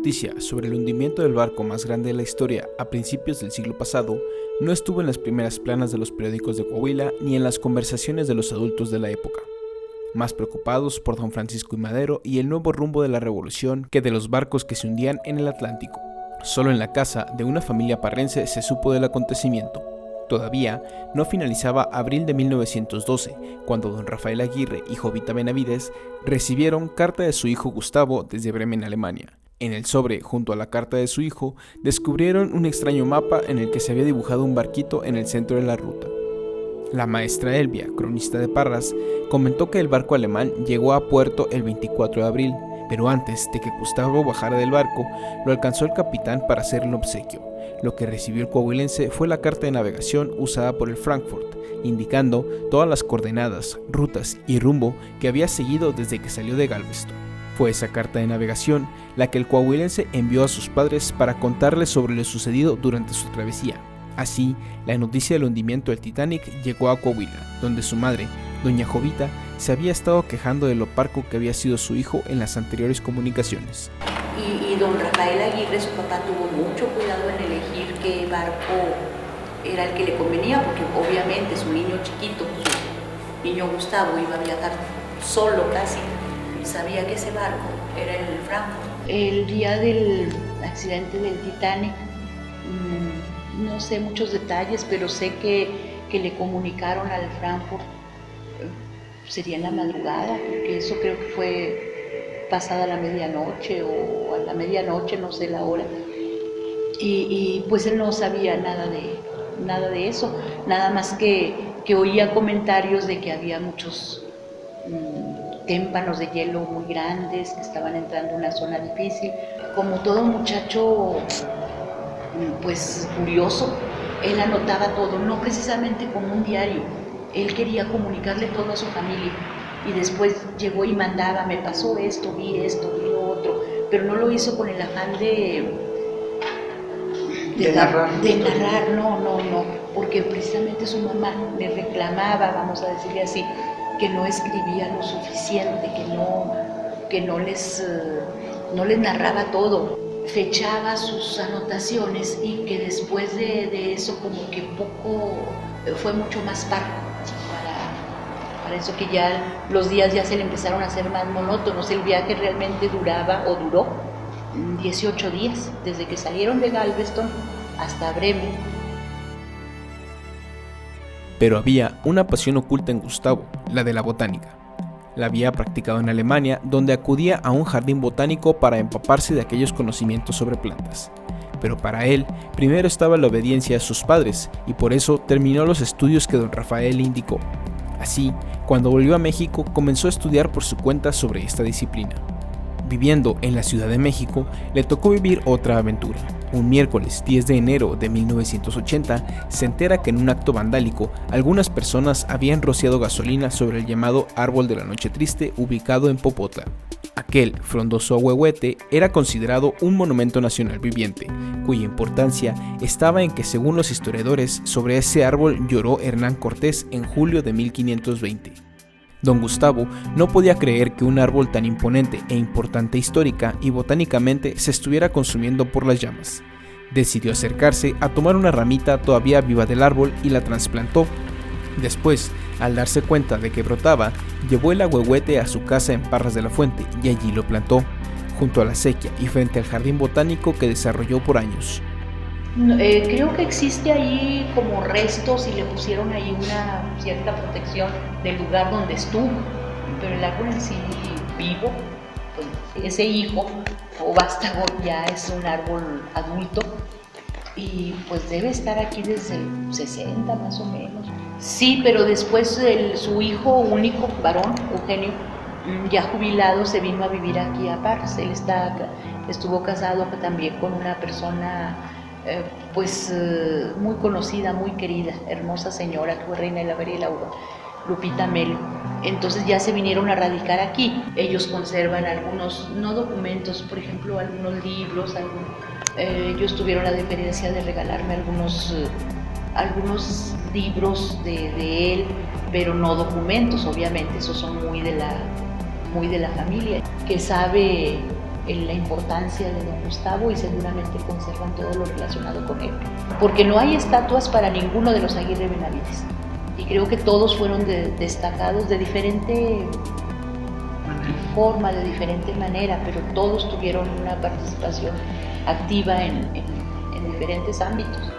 noticia sobre el hundimiento del barco más grande de la historia a principios del siglo pasado no estuvo en las primeras planas de los periódicos de Coahuila ni en las conversaciones de los adultos de la época, más preocupados por don Francisco I. Madero y el nuevo rumbo de la revolución que de los barcos que se hundían en el Atlántico. Solo en la casa de una familia parrense se supo del acontecimiento. Todavía no finalizaba abril de 1912, cuando don Rafael Aguirre y Jovita Benavides recibieron carta de su hijo Gustavo desde Bremen, Alemania. En el sobre, junto a la carta de su hijo, descubrieron un extraño mapa en el que se había dibujado un barquito en el centro de la ruta. La maestra Elvia, cronista de Parras, comentó que el barco alemán llegó a puerto el 24 de abril, pero antes de que Gustavo bajara del barco, lo alcanzó el capitán para hacerle obsequio. Lo que recibió el coahuilense fue la carta de navegación usada por el Frankfurt, indicando todas las coordenadas, rutas y rumbo que había seguido desde que salió de Galveston. Fue esa carta de navegación la que el coahuilense envió a sus padres para contarles sobre lo sucedido durante su travesía. Así, la noticia del hundimiento del Titanic llegó a Coahuila, donde su madre, doña Jovita, se había estado quejando de lo parco que había sido su hijo en las anteriores comunicaciones. Y don Rafael Aguirre, su papá, tuvo mucho cuidado en elegir qué barco era el que le convenía, porque obviamente su niño chiquito, su niño Gustavo, iba a viajar solo casi, y sabía que ese barco era el Frankfurt. El día del accidente del Titanic, no sé muchos detalles, pero sé que le comunicaron al Frankfurt, sería en la madrugada, porque eso creo que fue pasada la medianoche o a la medianoche, no sé la hora, y pues él no sabía nada de eso, nada más que oía comentarios de que había muchos témpanos de hielo muy grandes, que estaban entrando en una zona difícil. Como todo muchacho pues curioso, él anotaba todo, no precisamente como un diario, él quería comunicarle todo a su familia. Y después llegó y mandaba, me pasó esto, vi lo otro, pero no lo hizo con el afán de narrar, no, porque precisamente su mamá le reclamaba, vamos a decirle así, que no escribía lo suficiente, que no les narraba todo, fechaba sus anotaciones y que después de eso como que poco, fue mucho más parco. Para eso que ya los días ya se le empezaron a hacer más monótonos. El viaje realmente duró 18 días, desde que salieron de Galveston hasta Bremen. Pero había una pasión oculta en Gustavo, la de la botánica. La había practicado en Alemania, donde acudía a un jardín botánico para empaparse de aquellos conocimientos sobre plantas. Pero para él, primero estaba la obediencia a sus padres, y por eso terminó los estudios que don Rafael le indicó. Así, cuando volvió a México, comenzó a estudiar por su cuenta sobre esta disciplina. Viviendo en la Ciudad de México, le tocó vivir otra aventura. Un miércoles 10 de enero de 1980, se entera que en un acto vandálico, algunas personas habían rociado gasolina sobre el llamado Árbol de la Noche Triste, ubicado en Popotla. Aquel frondoso ahuehuete era considerado un monumento nacional viviente, cuya importancia estaba en que, según los historiadores, sobre ese árbol lloró Hernán Cortés en julio de 1520. Don Gustavo no podía creer que un árbol tan imponente e importante histórica y botánicamente se estuviera consumiendo por las llamas. Decidió acercarse a tomar una ramita todavía viva del árbol y la trasplantó. Después, al darse cuenta de que brotaba, llevó el ahuehuete a su casa en Parras de la Fuente y allí lo plantó, junto a la acequia y frente al jardín botánico que desarrolló por años. Creo que existe ahí como restos y le pusieron ahí una cierta protección del lugar donde estuvo, pero el árbol en sí vivo, pues ese hijo o vástago ya es un árbol adulto y pues debe estar aquí desde el 60 más o menos. Sí, pero después su hijo único, varón, Eugenio, ya jubilado, se vino a vivir aquí a Parras. Él estuvo casado también con una persona muy conocida, muy querida, hermosa señora, que fue reina de la Feria del Laurel, Lupita Melo. Entonces ya se vinieron a radicar aquí. Ellos conservan algunos, no documentos, por ejemplo, algunos libros, ellos tuvieron la deferencia de regalarme algunos libros de él, pero no documentos, obviamente, esos son muy de la familia, que sabe la importancia de don Gustavo y seguramente conservan todo lo relacionado con él. Porque no hay estatuas para ninguno de los Aguirre Benavides. Y creo que todos fueron destacados de diferente forma, de diferente manera, pero todos tuvieron una participación activa en diferentes ámbitos.